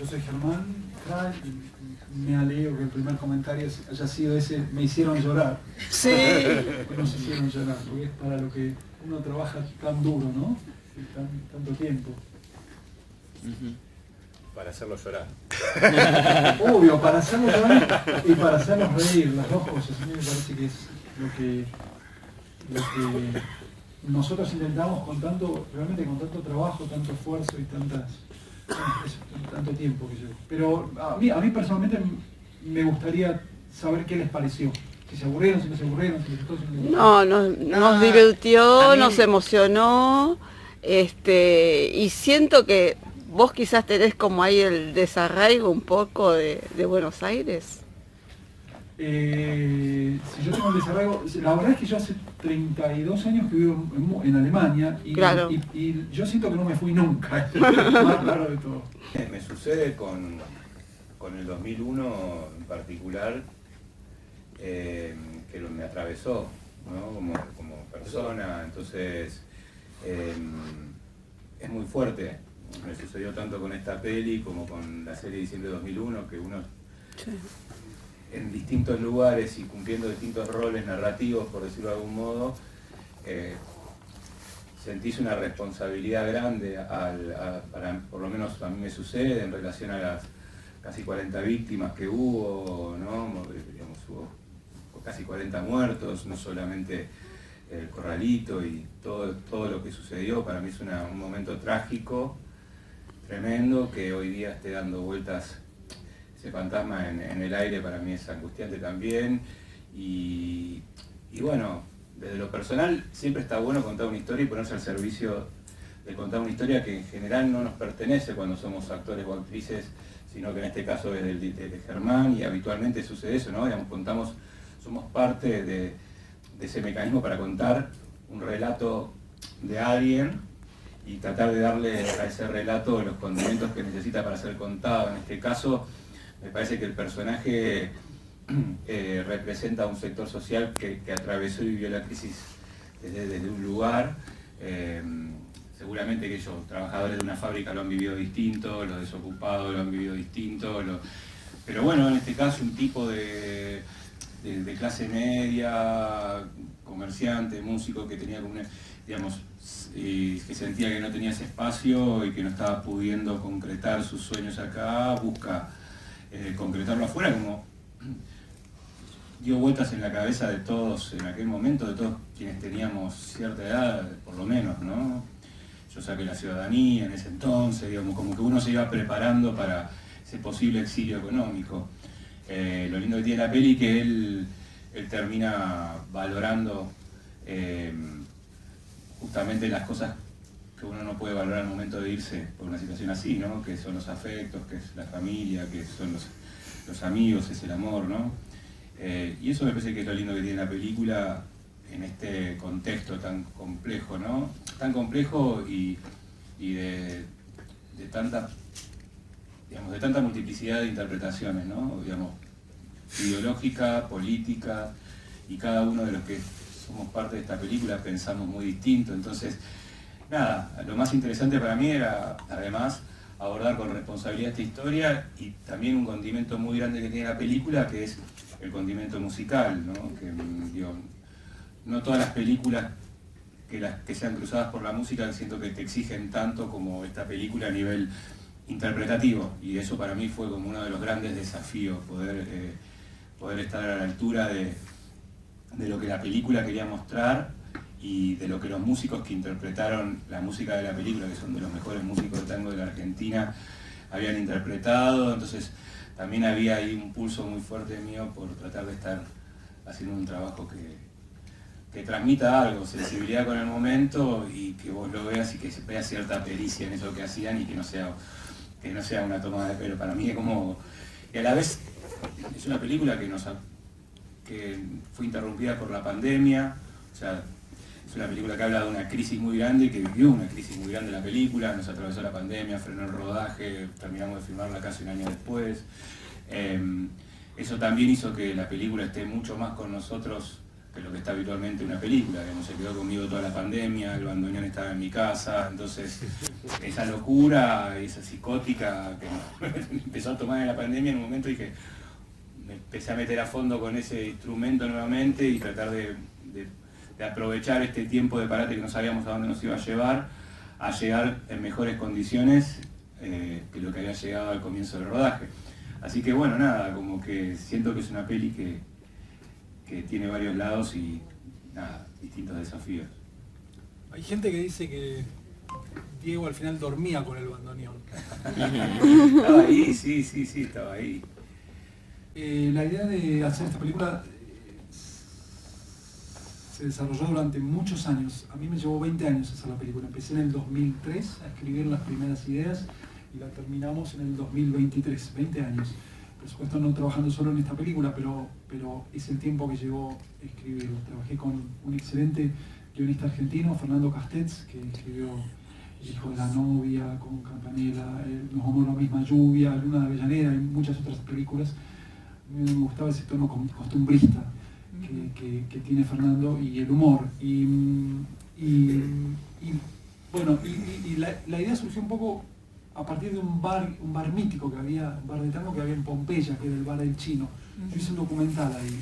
soy Germán Kral y me alegro que el primer comentario haya sido ese, me hicieron llorar. Sí. Nos hicieron llorar, porque es para lo que uno trabaja tan duro, ¿no? Tanto tiempo. Para hacerlo llorar. Obvio, para hacerlos llorar y para hacerlos reír, las dos cosas. A mí me parece que es lo que nosotros intentamos realmente con tanto trabajo, tanto esfuerzo y tanto tiempo que llevo. Pero a mí personalmente me gustaría saber qué les pareció. Si se aburrieron, si no se aburrieron, si les gustó, si no les gustó. No, nos divirtió, nos emocionó, y siento que vos quizás tenés como ahí el desarraigo un poco de Buenos Aires. Si yo tengo el desarraigo, la verdad es que yo hace 32 años que vivo en Alemania y, claro. y yo siento que no me fui nunca, es lo más raro de todo. Me sucede con el 2001 en particular, que me atravesó, ¿no? como persona, entonces es muy fuerte. Me sucedió tanto con esta peli como con la serie Diciembre 2001, que uno sí. En distintos lugares y cumpliendo distintos roles narrativos, por decirlo de algún modo, sentís una responsabilidad grande, por lo menos a mí me sucede, en relación a las casi 40 víctimas que hubo, ¿no? Digamos, hubo casi 40 muertos, no solamente el Corralito y todo lo que sucedió. Para mí es un momento trágico, tremendo, que hoy día esté dando vueltas ese fantasma en el aire. Para mí es angustiante también, y bueno, desde lo personal siempre está bueno contar una historia y ponerse al servicio de contar una historia que en general no nos pertenece cuando somos actores o actrices, sino que en este caso es de Germán, y habitualmente sucede eso, ¿no? Digamos, somos parte de ese mecanismo para contar un relato de alguien y tratar de darle a ese relato los condimentos que necesita para ser contado. En este caso, me parece que el personaje representa un sector social que atravesó y vivió la crisis desde un lugar. Seguramente que ellos, trabajadores de una fábrica, lo han vivido distinto, los desocupados lo han vivido distinto, pero bueno, en este caso un tipo de clase media, comerciante, músico, que tenía digamos, que sentía que no tenía ese espacio y que no estaba pudiendo concretar sus sueños acá, busca concretarlo afuera, como dio vueltas en la cabeza de todos en aquel momento, de todos quienes teníamos cierta edad, por lo menos, ¿no? Yo saqué la ciudadanía en ese entonces, digamos, como que uno se iba preparando para ese posible exilio económico. Lo lindo que tiene la peli, que él termina valorando justamente las cosas que uno no puede valorar al momento de irse por una situación así, ¿no? Que son los afectos, que es la familia, que son los amigos, es el amor, ¿no? Y eso me parece que es lo lindo que tiene la película en este contexto tan complejo, ¿no? Tan complejo y de tanta, digamos, de tanta multiplicidad de interpretaciones, ¿no? Digamos, ideológica, política, y cada uno de los que somos parte de esta película pensamos muy distinto. Entonces, nada, lo más interesante para mí era, además, abordar con responsabilidad esta historia, y también un condimento muy grande que tiene la película, que es el condimento musical, ¿no? Que, digo, no todas las películas que sean cruzadas por la música siento que te exigen tanto como esta película a nivel interpretativo, y eso para mí fue como uno de los grandes desafíos, poder estar a la altura de lo que la película quería mostrar y de lo que los músicos que interpretaron la música de la película, que son de los mejores músicos de tango de la Argentina, habían interpretado. Entonces también había ahí un pulso muy fuerte mío por tratar de estar haciendo un trabajo que transmita algo, sensibilidad con el momento, y que vos lo veas y que se vea cierta pericia en eso que hacían, y que no sea una toma de pelo. Para mí es como, y a la vez es una película que fue interrumpida por la pandemia. O sea, es una película que habla de una crisis muy grande, y que vivió una crisis muy grande la película. Nos atravesó la pandemia, frenó el rodaje, terminamos de filmarla casi un año después. Eso también hizo que la película esté mucho más con nosotros que lo que está habitualmente una película, que no se quedó conmigo toda la pandemia, el bandoneón estaba en mi casa, entonces esa locura, esa psicótica que me empezó a tomar en la pandemia, en un momento dije, me empecé a meter a fondo con ese instrumento nuevamente y tratar de aprovechar este tiempo de parate que no sabíamos a dónde nos iba a llegar en mejores condiciones que lo que había llegado al comienzo del rodaje. Así que bueno, nada, como que siento que es una peli que tiene varios lados y nada, distintos desafíos. Hay gente que dice que Diego al final dormía con el bandoneón. Estaba ahí, sí, estaba ahí. La idea de hacer esta película se desarrolló durante muchos años. A mí me llevó 20 años hacer la película. Empecé en el 2003 a escribir las primeras ideas y la terminamos en el 2023, 20 años. Por supuesto no trabajando solo en esta película, pero es el tiempo que llevó escribirlo. Trabajé con un excelente guionista argentino, Fernando Castells, que escribió El hijo de la novia, con Campanella, Nos amó la misma lluvia, Luna de Avellaneda y muchas otras películas. A mí me gustaba ese tono costumbrista que tiene Fernando y el humor. Bueno, la idea surgió un poco a partir de un bar mítico que había, un bar de tango que había en Pompeya, que era el bar del Chino. Yo hice un documental ahí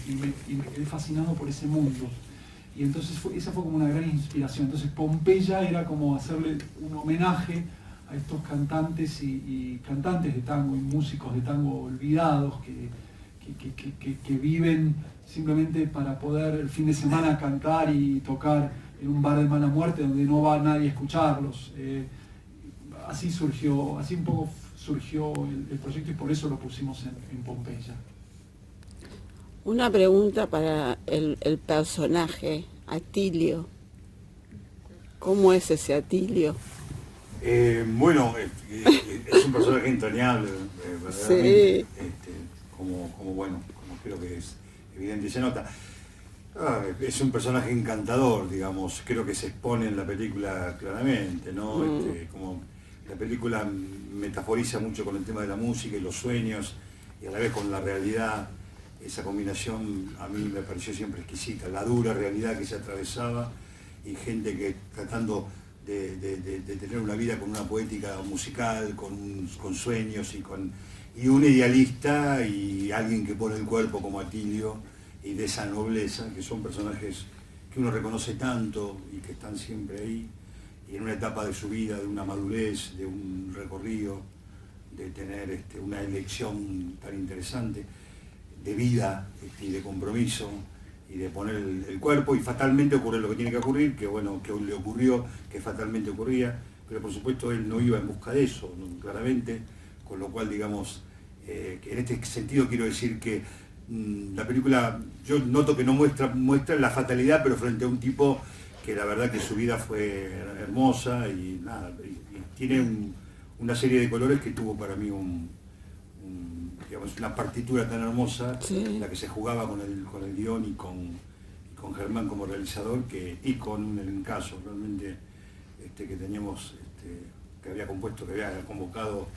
y me quedé fascinado por ese mundo. Y entonces esa fue como una gran inspiración. Entonces Pompeya era como hacerle un homenaje a estos cantantes y cantantes de tango y músicos de tango olvidados que viven simplemente para poder el fin de semana cantar y tocar en un bar de mala muerte donde no va nadie a escucharlos. Así un poco surgió el proyecto y por eso lo pusimos en Pompeya. Una pregunta para el personaje, Atilio. ¿Cómo es ese Atilio? Bueno, es un personaje entrañable, verdaderamente. Sí. Como creo que es evidente y se nota. Es un personaje encantador, digamos, creo que se expone en la película claramente, ¿no? Como la película metaforiza mucho con el tema de la música y los sueños, y a la vez con la realidad. Esa combinación a mí me pareció siempre exquisita, la dura realidad que se atravesaba y gente que tratando de tener una vida con una poética musical, con sueños y un idealista y alguien que pone el cuerpo como Atilio y de esa nobleza, que son personajes que uno reconoce tanto y que están siempre ahí y en una etapa de su vida, de una madurez, de un recorrido, de tener una elección tan interesante de vida y de compromiso y de poner el cuerpo, y fatalmente ocurre lo que tiene que ocurrir, que bueno, que le ocurrió, que fatalmente ocurría, pero por supuesto él no iba en busca de eso, ¿no? Claramente, con lo cual digamos, que en este sentido quiero decir que la película, yo noto que no muestra la fatalidad, pero frente a un tipo que la verdad que su vida fue hermosa y nada, y tiene una serie de colores que tuvo para mí digamos, una partitura tan hermosa, Sí. la que se jugaba con el guión y con Germán como realizador, y con el caso realmente que teníamos, que había compuesto, que había convocado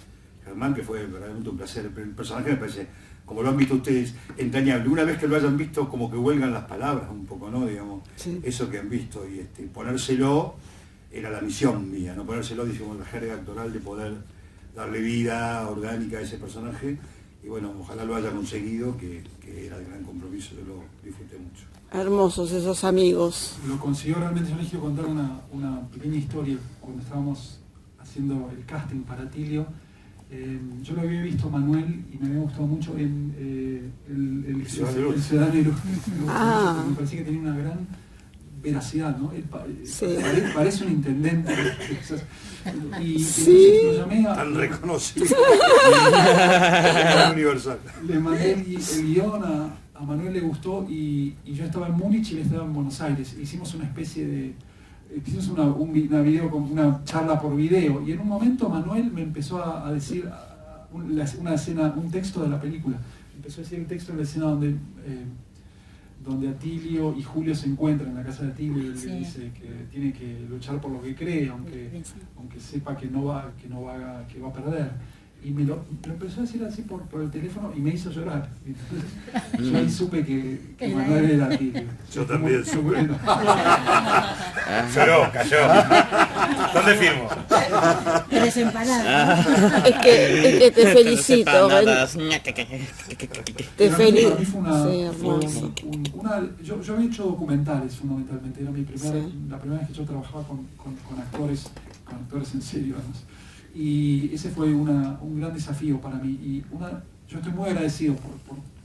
Germán, que fue verdaderamente un placer. El personaje me parece, como lo han visto ustedes, entrañable. Una vez que lo hayan visto, como que huelgan las palabras un poco, ¿no? Digamos, Sí. eso que han visto, y ponérselo era la misión mía, no ponérselo, digamos, la jerga actoral de poder darle vida orgánica a ese personaje. Y bueno, ojalá lo haya conseguido, que era el gran compromiso, yo lo disfruté mucho. Hermosos esos amigos. Lo consiguió realmente. Yo les quiero contar una pequeña historia. Cuando estábamos haciendo el casting para Atilio, yo lo había visto a Manuel y me había gustado mucho en el Ciudadano de Luz. Me parecía que tenía una gran veracidad, ¿no? Él parece un intendente. Y Sí. lo llamé Tan reconocido. Universal. Le mandé el guión a Manuel, le gustó, y yo estaba en Múnich y él estaba en Buenos Aires. Hicimos una especie de... Hicimos una charla por video, y en un momento Manuel me empezó a decir una escena, un texto de la película. Empezó a decir el texto de la escena donde Atilio y Julio se encuentran en la casa de Atilio, y él le dice que tiene que luchar por lo que cree, aunque sepa que va a perder. y me lo empezó a decir así por el teléfono y me hizo llorar. Entonces, yo ahí supe que Manuel era Atilio. Yo también supe. Bueno. Lloró, cayó. ¿Dónde firmo? Desempanada. Es que te felicito. Te felicito. Para mí fue una, Sí, fue hermoso. yo había hecho documentales fundamentalmente, era Sí. la primera vez que yo trabajaba con actores en serio además. Y ese fue un gran desafío para mí. Y yo estoy muy agradecido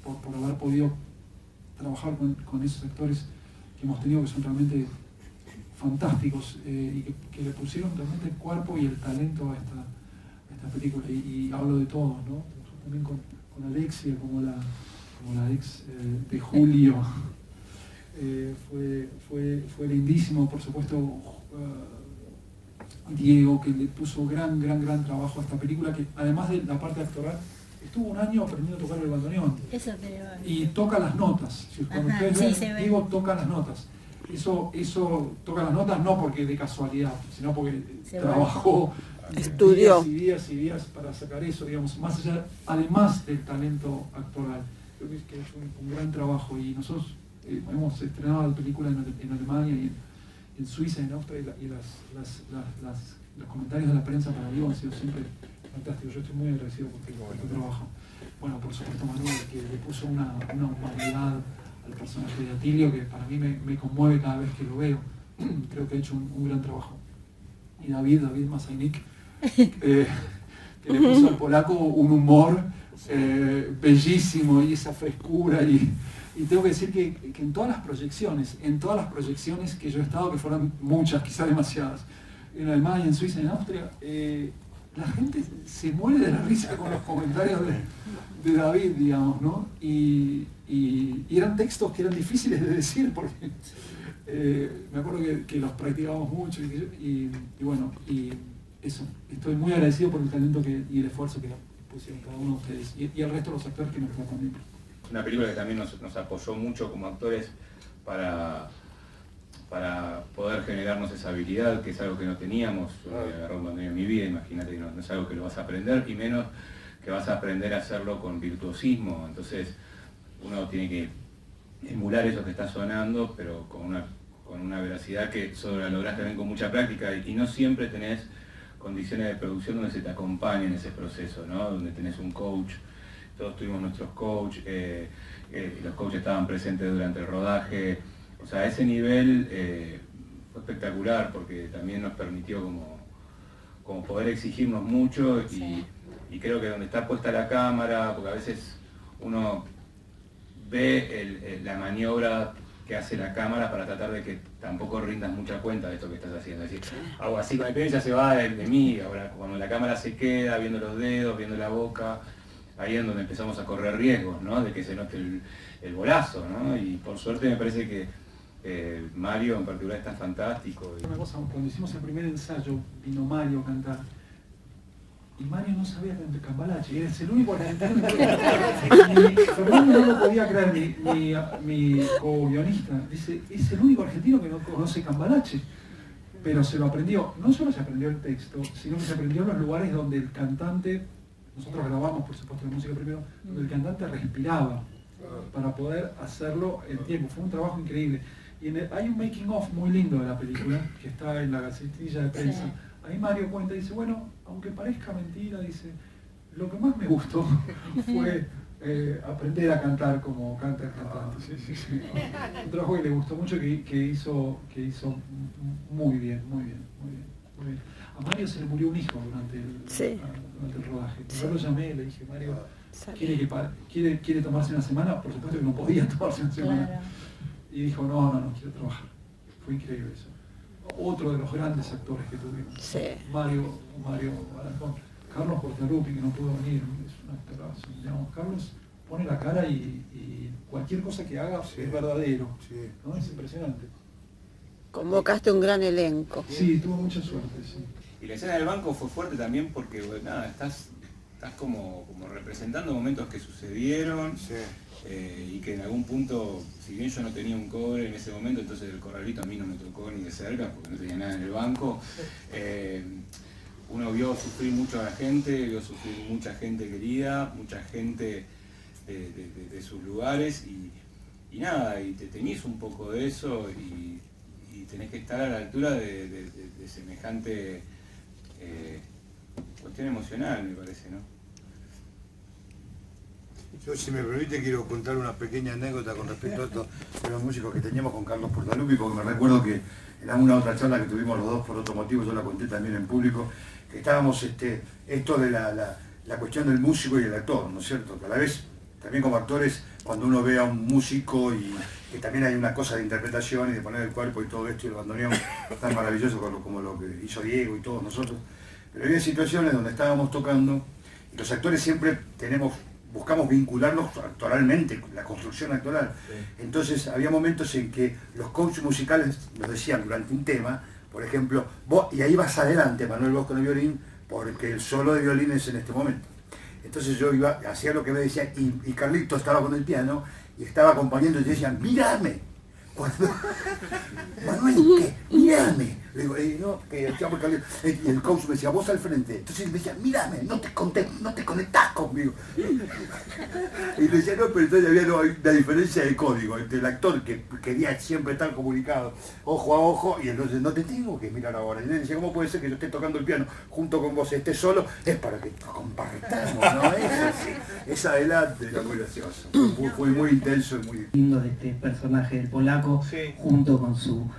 por haber podido trabajar con esos actores que hemos tenido, que son realmente fantásticos y que le pusieron realmente el cuerpo y el talento a esta película. Y hablo de todos, ¿no? También con Alexia, como la ex de Julio. Fue lindísimo, por supuesto. Diego, que le puso gran trabajo a esta película, que además de la parte actoral, estuvo un año aprendiendo a tocar el bandoneón. Eso te iba a decir. Y toca las notas. Cuando Ajá, ustedes sí, ven, se ve. Diego toca las notas. Eso toca las notas no porque de casualidad, sino porque Se trabajó Estudió. días y días para sacar eso, digamos, más allá, además del talento actoral. Creo que es un gran trabajo y nosotros hemos estrenado la película en Alemania y en Suiza, en Austria, y los comentarios de la prensa para Diego han sido siempre fantásticos. Yo estoy muy agradecido por tu trabajo. Bueno, por supuesto Manuel, que le puso una humanidad al personaje de Atilio, que para mí me conmueve cada vez que lo veo. Creo que ha hecho un gran trabajo. Y David Masajnik, que le puso al polaco un humor bellísimo y esa frescura. Y tengo que decir que en todas las proyecciones que yo he estado, que fueron muchas, quizás demasiadas, en Alemania, en Suiza, en Austria, la gente se muere de la risa con los comentarios de David, digamos, ¿no? Y eran textos que eran difíciles de decir, porque me acuerdo que los practicábamos mucho, y bueno, y eso, estoy muy agradecido por el talento y el esfuerzo que pusieron cada uno de ustedes, y el resto de los actores que nos tratan bien. Una película que también nos apoyó mucho como actores para poder generarnos esa habilidad, que es algo que no teníamos. Yo había agarrado un bandoneón en mi vida, imagínate que no es algo que lo vas a aprender, y menos que vas a aprender a hacerlo con virtuosismo. Entonces uno tiene que emular eso que está sonando, pero con una veracidad que solo la lográs también con mucha práctica, y no siempre tenés condiciones de producción donde se te acompañe en ese proceso, ¿no? Donde tenés un coach. Todos tuvimos nuestros coaches, los coaches estaban presentes durante el rodaje. O sea, a ese nivel fue espectacular, porque también nos permitió como poder exigirnos mucho, y creo que donde está puesta la cámara, porque a veces uno ve la maniobra que hace la cámara para tratar de que tampoco rindas mucha cuenta de esto que estás haciendo. Es decir, hago así con el pie, ya se va de mí. Ahora, cuando la cámara se queda viendo los dedos, viendo la boca, ahí es donde empezamos a correr riesgos, ¿no? De que se note el bolazo, ¿no? Y por suerte me parece que Mario en particular está fantástico. Una cosa, cuando hicimos el primer ensayo, vino Mario a cantar, y Mario no sabía cantar cambalache, era el único argentino que podía cantar. Fernando no lo podía creer, mi co-guionista, dice, es el único argentino que no conoce cambalache, pero se lo aprendió. No solo se aprendió el texto, sino que se aprendió los lugares donde el cantante, nosotros grabamos por supuesto la música primero, donde el cantante respiraba para poder hacerlo en tiempo. Fue un trabajo increíble. Y hay un making of muy lindo de la película, que está en la gacetilla de prensa. Sí. Ahí Mario cuenta y dice, bueno, aunque parezca mentira, dice, lo que más me gustó fue aprender a cantar como canta el cantante. Sí. Un trabajo que le gustó mucho, que hizo muy bien. A Mario se le murió un hijo durante el rodaje. Yo lo llamé, le dije, Mario, ¿quiere tomarse una semana? Por supuesto que no podía tomarse una semana. Claro. Y dijo, no, quiero trabajar. Fue increíble eso. Otro de los grandes actores que tuvimos. Sí. Mario Alarcón. Carlos Portalupi, que no pudo venir, es un actorazo. Digamos, Carlos pone la cara y cualquier cosa que haga es verdadero. Sí. ¿No? Es impresionante. Convocaste un gran elenco. Sí, tuvo mucha suerte, sí. Y la escena del banco fue fuerte también porque, bueno, nada, estás como representando momentos que sucedieron. Sí. Y que en algún punto, si bien yo no tenía un cobre en ese momento, entonces el corralito a mí no me tocó ni de cerca porque no tenía nada en el banco, uno vio sufrir mucho a la gente, vio sufrir mucha gente querida, mucha gente de sus lugares y nada, y te teñís un poco de eso y tenés que estar a la altura de semejante cuestión emocional, me parece, ¿no? Yo, si me permite, quiero contar una pequeña anécdota con respecto a esto de los músicos que teníamos con Carlos Portalupi, porque me recuerdo que en alguna otra charla que tuvimos los dos por otro motivo, yo la conté también en público, que estábamos, esto de la cuestión del músico y el actor, ¿no es cierto? Que a la vez, también como actores, cuando uno ve a un músico y que también hay una cosa de interpretación y de poner el cuerpo y todo esto y el bandoneón tan maravilloso como lo que hizo Diego y todos nosotros, pero había situaciones donde estábamos tocando y los actores siempre buscamos vincularnos actoralmente, la construcción actoral. Sí. Entonces había momentos en que los coaches musicales nos decían durante un tema, por ejemplo, vos, y ahí vas adelante, Manuel, vos con el violín, porque el solo de violín es en este momento. Entonces yo iba, hacía lo que me decía, y Carlito estaba con el piano, y estaba acompañando, y decían, mírame. Cuando, Manuel, ¿qué? Mírame. Le digo, no, que y el coach me decía, vos al frente. Entonces me decía, mírame, no te conectás conmigo. Y le decía, no, pero entonces había una diferencia de código entre el actor que quería siempre estar comunicado, ojo a ojo, y entonces no te tengo que mirar ahora. Y le decía, ¿cómo puede ser que yo esté tocando el piano junto con vos, esté solo? Es para que compartamos, ¿no? Es adelante, era muy gracioso. Fue muy intenso y muy lindo de este personaje del polaco, sí, junto con su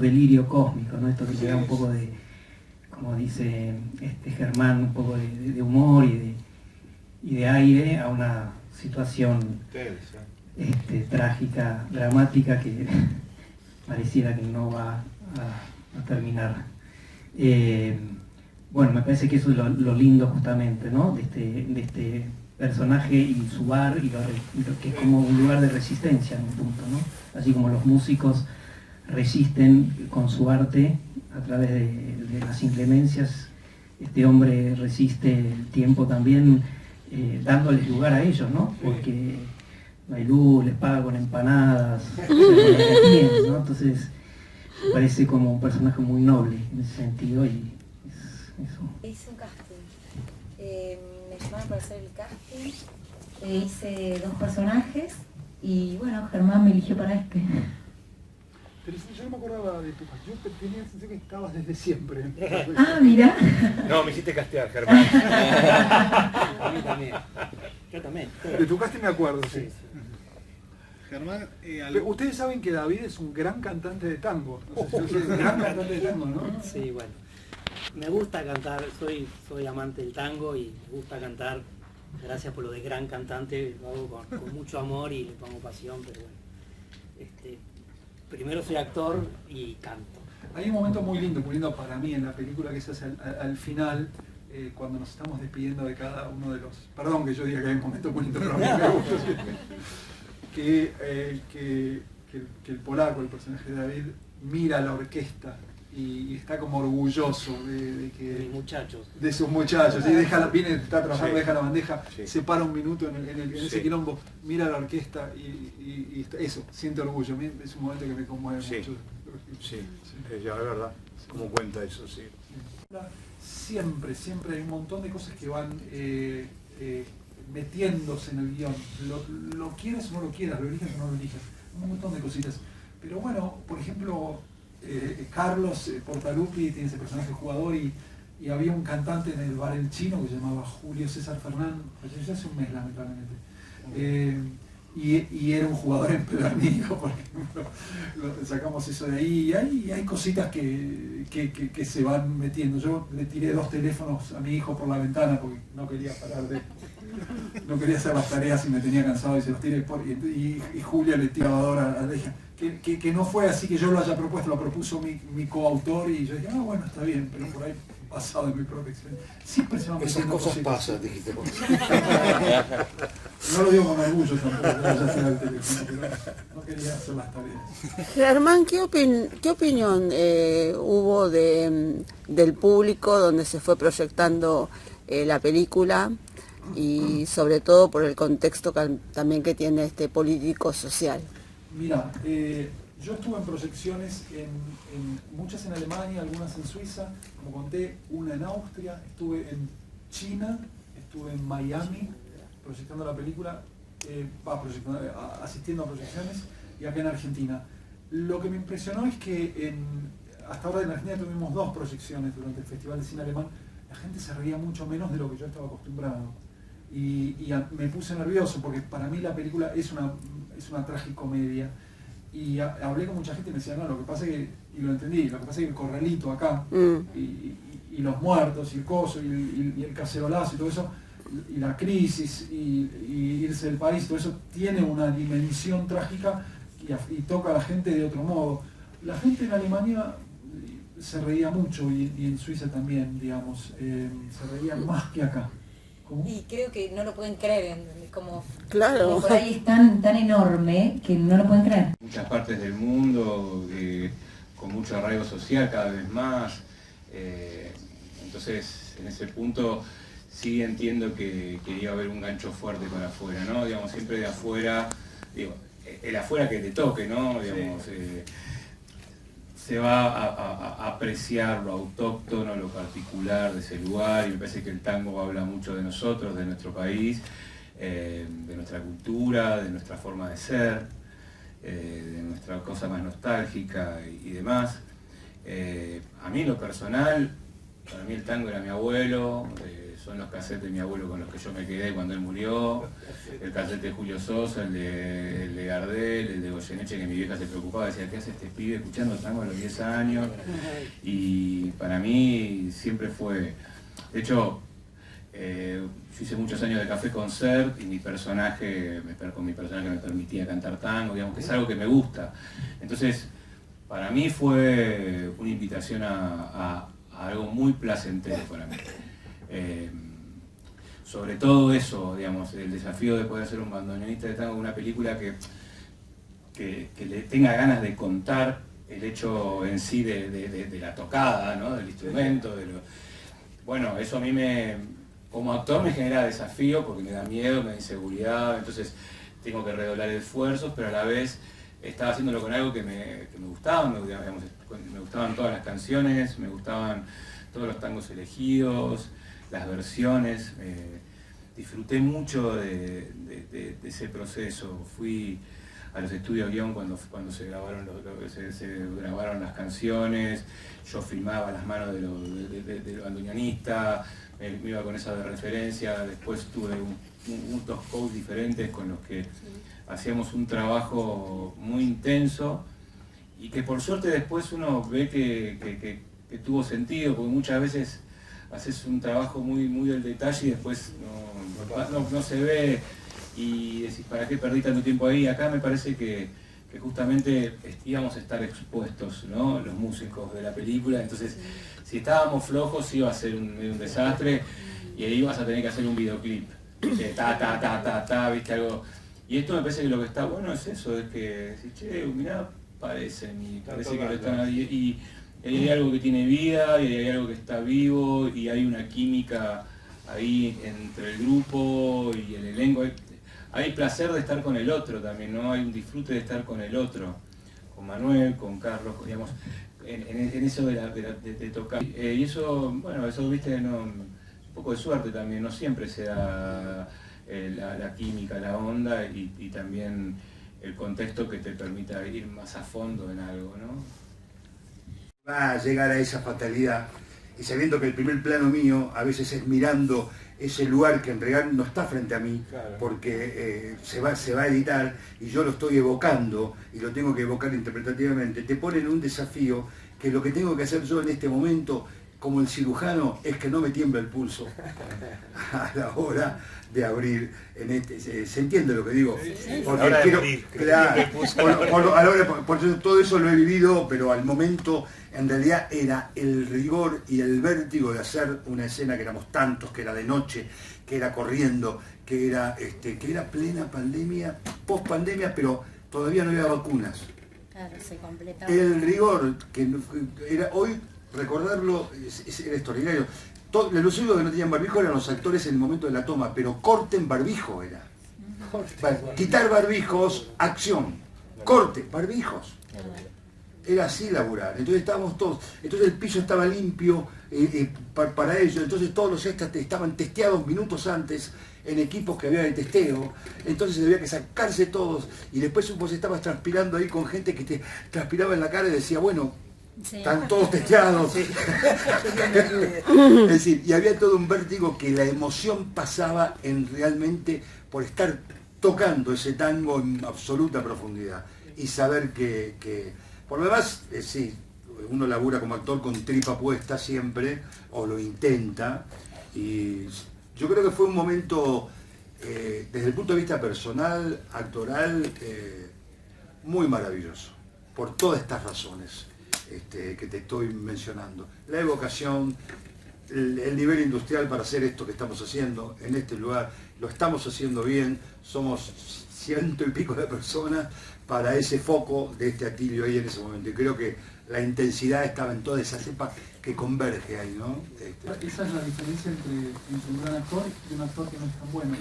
delirio cósmico, ¿no? Esto que le da un poco de, como dice Germán, un poco de humor y de aire a una situación trágica, dramática, que pareciera que no va a terminar. Bueno, me parece que eso es lo lindo justamente, ¿no? de este personaje y su bar, y lo que es como un lugar de resistencia en un punto, ¿no? Así como los músicos resisten con su arte a través de las inclemencias, este hombre resiste el tiempo también dándoles lugar a ellos, ¿no? Porque no hay luz, les paga con empanadas, ¿no? Entonces me parece como un personaje muy noble en ese sentido, y eso. Hice un casting, me llamaron para hacer el casting, hice 2 personajes y bueno, Germán me eligió para este. Pero yo no me acordaba de tu castigo, yo tenía la sensación que estabas desde siempre. Ah, mira. No, me hiciste castear, Germán. A mí también. Yo también. De tu casting me acuerdo, sí. Sí. Germán, ustedes saben que David es un gran cantante de tango. No sé si es un gran cantante de tango, ¿no? Sí, bueno. Me gusta cantar, soy amante del tango y me gusta cantar. Gracias por lo de gran cantante, lo hago con mucho amor y le pongo pasión, pero bueno. Primero soy actor y canto. Hay un momento muy lindo para mí en la película, que es al final, cuando nos estamos despidiendo de cada uno de los... Perdón que yo diga que hay un momento muy lindo, pero a mí me gusta siempre. Que el polaco, el personaje de David, mira a la orquesta y está como orgulloso de mis muchachos. De sus muchachos, y está trabajando, Sí. deja la bandeja, Sí. se para un minuto en Sí. ese quilombo, mira a la orquesta y eso, siente orgullo. A mí es un momento que me conmueve Sí. mucho. Sí, ya, es verdad. ¿Cómo cuenta eso? Sí. Siempre hay un montón de cosas que van metiéndose en el guión. Lo quieras o no lo quieras, lo elijas o no lo elijas. Un montón de cositas. Pero bueno, por ejemplo, Carlos Portalupi tiene ese personaje jugador y había un cantante en el bar El Chino que se llamaba Julio César Fernández, falleció hace un mes lamentablemente. Y era un jugador empedernido, por ejemplo, sacamos eso de ahí, y hay cositas que se van metiendo. Yo le tiré 2 teléfonos a mi hijo por la ventana porque no quería no quería hacer las tareas y me tenía cansado, y se los tiré y Julia le tiraba a la hija. Que no fue así que yo lo haya propuesto, lo propuso mi coautor, y yo dije, bueno, está bien, pero por ahí basado en mi propia experiencia. Siempre se van Esas metiendo cosas cositas. pasan, dijiste vos. No lo digo con orgullo tampoco, ya sea el teléfono, pero no quería hacer las tareas. Germán, ¿qué opinión hubo del público donde se fue proyectando la película, y sobre todo por el contexto también que tiene político social? Mira, Yo estuve en proyecciones, muchas en Alemania, algunas en Suiza, como conté, una en Austria, estuve en China, estuve en Miami proyectando la película, asistiendo a proyecciones, y acá en Argentina. Lo que me impresionó es que hasta ahora en Argentina tuvimos 2 proyecciones durante el Festival de Cine Alemán. La gente se reía mucho menos de lo que yo estaba acostumbrado. Y me puse nervioso porque para mí la película es una tragicomedia. Y hablé con mucha gente y me decía, no, lo que pasa es que, y lo entendí, lo que pasa es que el corralito acá, y los muertos, y el coso, y el cacerolazo, y todo eso, y la crisis, y irse del país, todo eso tiene una dimensión trágica y toca a la gente de otro modo. La gente en Alemania se reía mucho, y en Suiza también, digamos, se reía más que acá. ¿Cómo? Y creo que no lo pueden creer, como Claro. por ahí es tan enorme que no lo pueden creer. Muchas partes del mundo, con mucho arraigo social cada vez más. Entonces, en ese punto sí entiendo que iba a haber un gancho fuerte para afuera, ¿no? Digamos, siempre de afuera, digo, el afuera que te toque, ¿no? Digamos, se va a apreciar lo autóctono, lo particular de ese lugar, y me parece que el tango habla mucho de nosotros, de nuestro país, de nuestra cultura, de nuestra forma de ser, de nuestra cosa más nostálgica y demás. A mí en lo personal, para mí el tango era mi abuelo, son los cassettes de mi abuelo con los que yo me quedé cuando él murió, el cassette de Julio Sosa, el de Gardel, el de Goyeneche, que mi vieja se preocupaba, decía, ¿qué hace este pibe escuchando tango a los 10 años? Y para mí siempre fue, de hecho, yo hice muchos años de Café Concert y con mi personaje me permitía cantar tango, digamos que es algo que me gusta. Entonces, para mí fue una invitación a algo muy placentero para mí. Sobre todo eso, digamos, el desafío de poder ser un bandoneonista de tango, una película que le tenga ganas de contar el hecho en sí de la tocada, ¿no? Del instrumento, bueno, eso a mí como actor me genera desafío porque me da miedo, me da inseguridad, entonces tengo que redoblar esfuerzos, pero a la vez estaba haciéndolo con algo que me gustaba, me gustaban todas las canciones, me gustaban todos los tangos elegidos, las versiones, disfruté mucho de ese proceso. Fui a los estudios guión cuando se grabaron las canciones, yo filmaba las manos del bandoneonista, me iba con esa de referencia, después tuve dos coaches diferentes con los que hacíamos un trabajo muy intenso y que por suerte después uno ve que tuvo sentido, porque muchas veces haces un trabajo muy del detalle y después no se ve y decís, ¿para qué perdí tanto tiempo ahí? Acá me parece que justamente íbamos a estar expuestos, ¿no? Los músicos de la película, entonces si estábamos flojos iba a ser un desastre y ahí ibas a tener que hacer un videoclip, viste algo. Y esto me parece que lo que está bueno es eso, es que decís, che, mirá, parece que lo están ahí. Y hay algo que tiene vida, y hay algo que está vivo, y hay una química ahí entre el grupo y el elenco. Hay placer de estar con el otro también, ¿no? Hay un disfrute de estar con el otro, con Manuel, con Carlos, digamos, en eso de tocar. Y eso, bueno, eso, viste, un poco de suerte también, no siempre se da la química, la onda, y también el contexto que te permita ir más a fondo en algo, ¿no? Va a llegar a esa fatalidad y sabiendo que el primer plano mío a veces es mirando ese lugar que en realidad no está frente a mí, claro, porque se va a editar y yo lo estoy evocando y lo tengo que evocar interpretativamente, te ponen un desafío que lo que tengo que hacer yo en este momento como el cirujano es que no me tiembla el pulso a la hora de abrir ¿se entiende lo que digo? Porque quiero, por todo eso lo he vivido, pero al momento en realidad era el rigor y el vértigo de hacer una escena que éramos tantos, que era de noche, que era corriendo, que era plena pandemia, post pandemia, pero todavía no había vacunas. Claro, se completaba. El rigor que era hoy recordarlo era extraordinario. Los únicos que no tenían barbijo eran los actores en el momento de la toma, pero corten barbijo era. Quitar barbijos, acción. Corte, barbijos. Era así laburar, entonces estábamos todos, entonces el piso estaba limpio para ellos, entonces todos los extras estaban testeados minutos antes en equipos que había de testeo, entonces había que sacarse todos y después vos estabas transpirando ahí con gente que te transpiraba en la cara y decía, bueno, sí, están todos testeados. Sí. Es decir, y había todo un vértigo que la emoción pasaba en realmente por estar tocando ese tango en absoluta profundidad y saber que por lo demás, sí, uno labura como actor con tripa puesta siempre, o lo intenta, y yo creo que fue un momento, desde el punto de vista personal, actoral, muy maravilloso, por todas estas razones que te estoy mencionando. La evocación, el nivel industrial para hacer esto que estamos haciendo en este lugar, lo estamos haciendo bien, somos 100 y pico de personas para ese foco de este Atilio ahí en ese momento. Y creo que la intensidad estaba en toda esa cepa que converge ahí, ¿no? Esa es la diferencia entre un gran actor y un actor que no es tan bueno.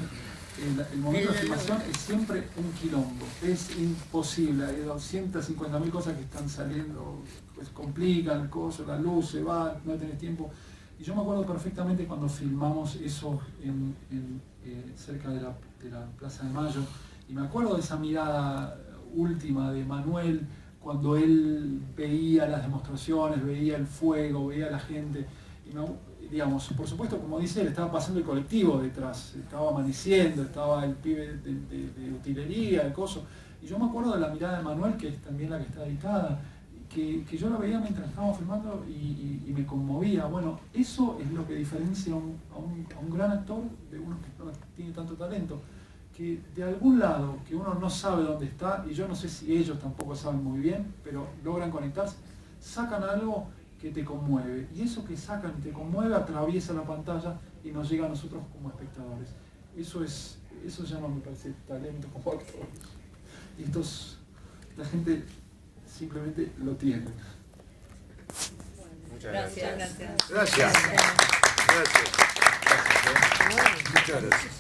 El momento de filmación es siempre un quilombo, es imposible, hay 250.000 cosas que están saliendo, pues complican cosas, la luz se va, no tenés tiempo. Y yo me acuerdo perfectamente cuando filmamos eso cerca de la Plaza de Mayo, y me acuerdo de esa mirada última de Manuel, cuando él veía las demostraciones, veía el fuego, veía a la gente, y digamos, por supuesto, como dice él, estaba pasando el colectivo detrás, estaba amaneciendo, estaba el pibe de utilería, el coso, y yo me acuerdo de la mirada de Manuel, que es también la que está editada, que yo la veía mientras estábamos filmando y me conmovía. Bueno, eso es lo que diferencia a un gran actor de uno que no tiene tanto talento, que de algún lado, que uno no sabe dónde está, y yo no sé si ellos tampoco saben muy bien, pero logran conectarse, sacan algo que te conmueve, y eso que sacan y te conmueve atraviesa la pantalla y nos llega a nosotros como espectadores. Eso llama, me parece, talento como actor. Y la gente simplemente lo tiene. Muchas gracias. Gracias. Muchas gracias.